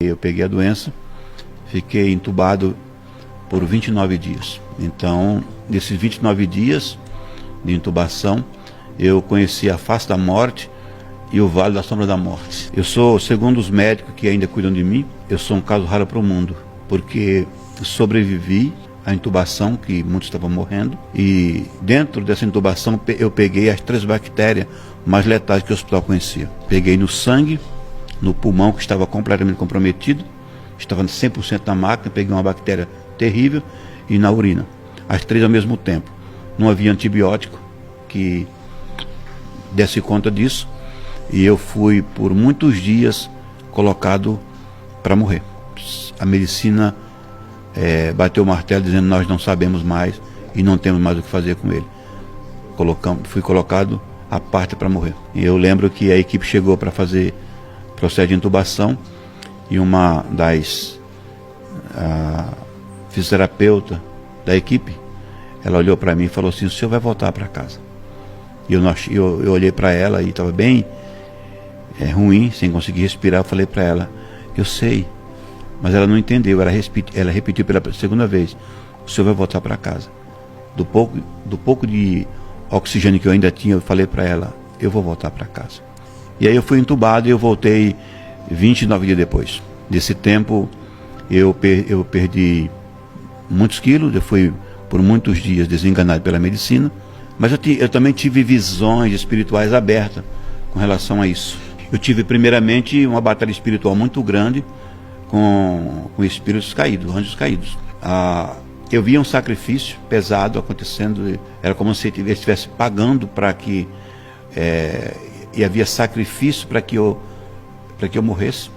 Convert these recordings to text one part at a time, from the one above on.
Eu peguei a doença, fiquei entubado por 29 dias. Então, nesses 29 dias de intubação, eu conheci a face da morte e o vale da sombra da morte. Eu sou, segundo os médicos que ainda cuidam de mim, eu sou um caso raro para o mundo, porque sobrevivi à intubação, que muitos estavam morrendo, e dentro dessa intubação eu peguei as 3 bactérias mais letais que o hospital conhecia. Peguei no sangue, no pulmão, que estava completamente comprometido, estava 100% na máquina, peguei uma bactéria terrível, e na urina, as 3 ao mesmo tempo. Não havia antibiótico que desse conta disso, e eu fui por muitos dias colocado para morrer. A medicina bateu o martelo dizendo: nós não sabemos mais e não temos mais o que fazer com ele. Fui colocado à parte para morrer. E eu lembro que a equipe chegou para fazer processo de intubação, e uma das fisioterapeuta da equipe, ela olhou para mim e falou assim: o senhor vai voltar para casa. E eu olhei para ela e estava bem ruim, sem conseguir respirar. Eu falei para ela: eu sei. Mas ela não entendeu, ela repetiu pela segunda vez: o senhor vai voltar para casa. Do pouco de oxigênio que eu ainda tinha, eu falei para ela: eu vou voltar para casa. E aí eu fui entubado e eu voltei 29 dias depois. Desse tempo eu perdi muitos quilos, eu fui por muitos dias desenganado pela medicina, mas eu também tive visões espirituais abertas com relação a isso. Eu tive primeiramente uma batalha espiritual muito grande com espíritos caídos, anjos caídos. Eu via um sacrifício pesado acontecendo, era como se ele estivesse pagando para que, e havia sacrifício para que eu morresse.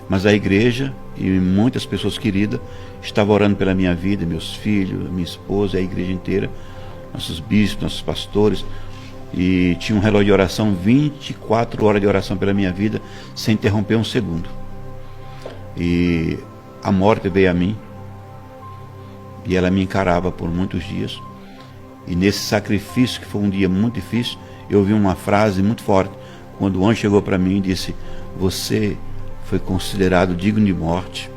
Mas a igreja e muitas pessoas queridas estavam orando pela minha vida, meus filhos, minha esposa, a igreja inteira, nossos bispos, nossos pastores, e tinha um relógio de oração, 24 horas de oração pela minha vida, sem interromper um segundo. E a morte veio a mim, e ela me encarava por muitos dias, e nesse sacrifício, que foi um dia muito difícil, eu ouvi uma frase muito forte, quando o anjo chegou para mim e disse: você foi considerado digno de morte,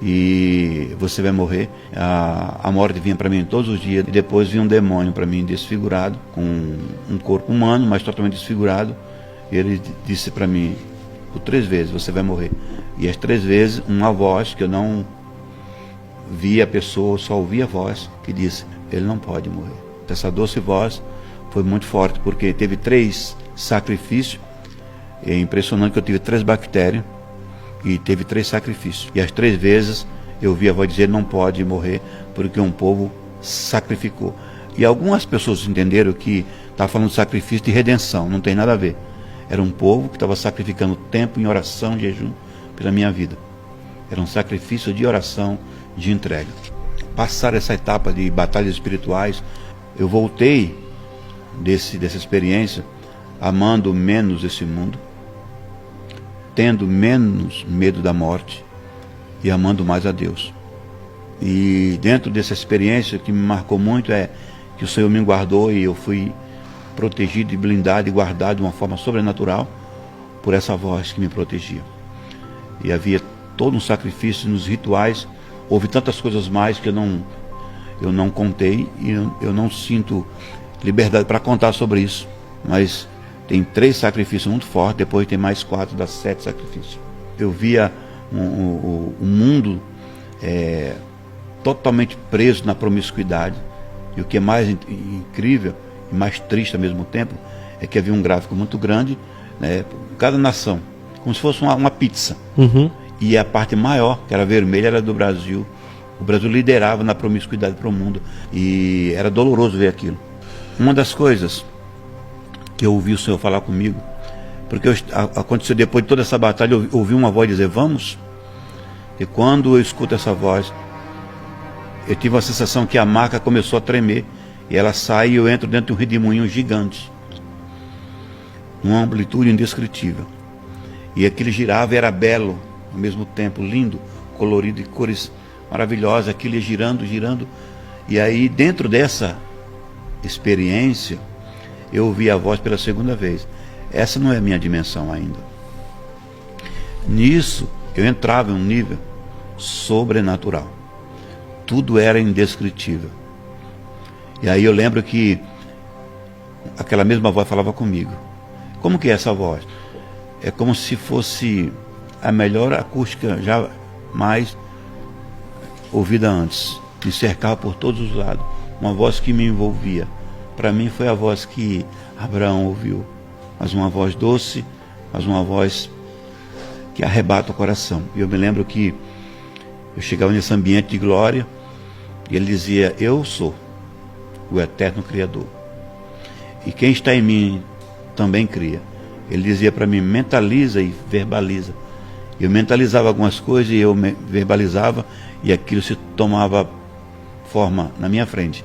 e você vai morrer. A morte vinha para mim todos os dias, e depois vinha um demônio para mim desfigurado, com um corpo humano, mas totalmente desfigurado, e ele disse para mim por 3 vezes: você vai morrer. E as 3 vezes uma voz, que eu não via a pessoa, só ouvia a voz, que disse: ele não pode morrer. Essa doce voz foi muito forte, porque teve 3 sacrifícios. É impressionante que eu tive 3 bactérias e teve 3 sacrifícios. E as 3 vezes eu vi a voz dizer: não pode morrer, porque um povo sacrificou. E algumas pessoas entenderam que estava falando de sacrifício de redenção. Não tem nada a ver. Era um povo que estava sacrificando tempo em oração, jejum pela minha vida. Era um sacrifício de oração, de entrega. Passar essa etapa de batalhas espirituais, eu voltei dessa experiência amando menos esse mundo, tendo menos medo da morte e amando mais a Deus. E dentro dessa experiência, o que me marcou muito é que o Senhor me guardou, e eu fui protegido e blindado e guardado de uma forma sobrenatural por essa voz que me protegia. E havia todo um sacrifício nos rituais, houve tantas coisas mais que eu não contei, e eu não sinto liberdade para contar sobre isso, mas tem 3 sacrifícios muito fortes, depois tem mais 4, dá 7 sacrifícios. Eu via um mundo totalmente preso na promiscuidade, e o que é mais incrível e mais triste ao mesmo tempo é que havia um gráfico muito grande, né, cada nação, como se fosse uma pizza. Uhum. E a parte maior, que era vermelha, era do Brasil. O Brasil liderava na promiscuidade para o mundo, e era doloroso ver aquilo. Uma das coisas que eu ouvi o Senhor falar comigo, porque aconteceu depois de toda essa batalha, eu ouvi uma voz dizer: vamos. E quando eu escuto essa voz, eu tive a sensação que a maca começou a tremer, e ela sai, e eu entro dentro de um redemoinho gigante, uma amplitude indescritível, e aquele girava, era belo ao mesmo tempo, lindo, colorido, e cores maravilhosas, aquilo ia girando, girando. E aí, dentro dessa experiência, eu ouvi a voz pela segunda vez: essa não é a minha dimensão ainda. Nisso, eu entrava em um nível sobrenatural. Tudo era indescritível. E aí eu lembro que aquela mesma voz falava comigo. Como que é essa voz? É como se fosse a melhor acústica jamais ouvida antes. Me cercava por todos os lados. Uma voz que me envolvia. Para mim foi a voz que Abraão ouviu. Mas uma voz doce, mas uma voz que arrebata o coração. E eu me lembro que eu chegava nesse ambiente de glória e ele dizia: eu sou o eterno Criador. E quem está em mim também cria. Ele dizia para mim: mentaliza e verbaliza. Eu mentalizava algumas coisas e eu verbalizava, e aquilo se tomava forma na minha frente.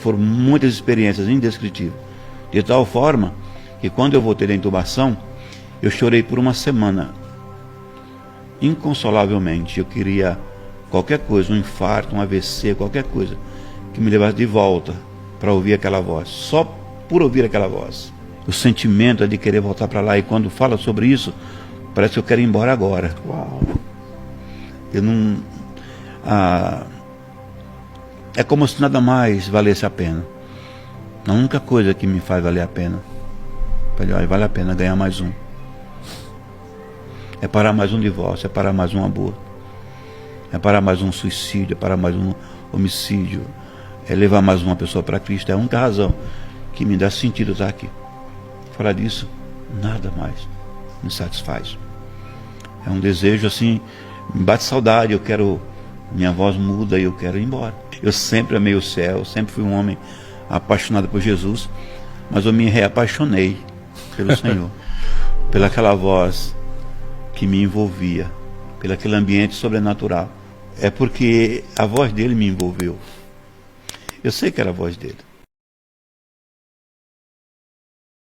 Foram muitas experiências indescritíveis. De tal forma que quando eu voltei da intubação, eu chorei por uma semana. Inconsolavelmente. Eu queria qualquer coisa, um infarto, um AVC, qualquer coisa que me levasse de volta para ouvir aquela voz. Só por ouvir aquela voz. O sentimento é de querer voltar para lá. E quando fala sobre isso, parece que eu quero ir embora agora. Uau. Eu não... é como se nada mais valesse a pena. A única coisa que me faz valer a pena, vale a pena ganhar mais um. É parar mais um divórcio, é parar mais um aborto, é parar mais um suicídio, é parar mais um homicídio, é levar mais uma pessoa para Cristo. É a única razão que me dá sentido estar aqui. Fora disso, nada mais me satisfaz. É um desejo assim, me bate saudade, eu quero, minha voz muda e eu quero ir embora. Eu sempre amei o céu, sempre fui um homem apaixonado por Jesus, mas eu me reapaixonei pelo Senhor, pelaquela voz que me envolvia, pelo aquele ambiente sobrenatural. É porque a voz dele me envolveu. Eu sei que era a voz dele.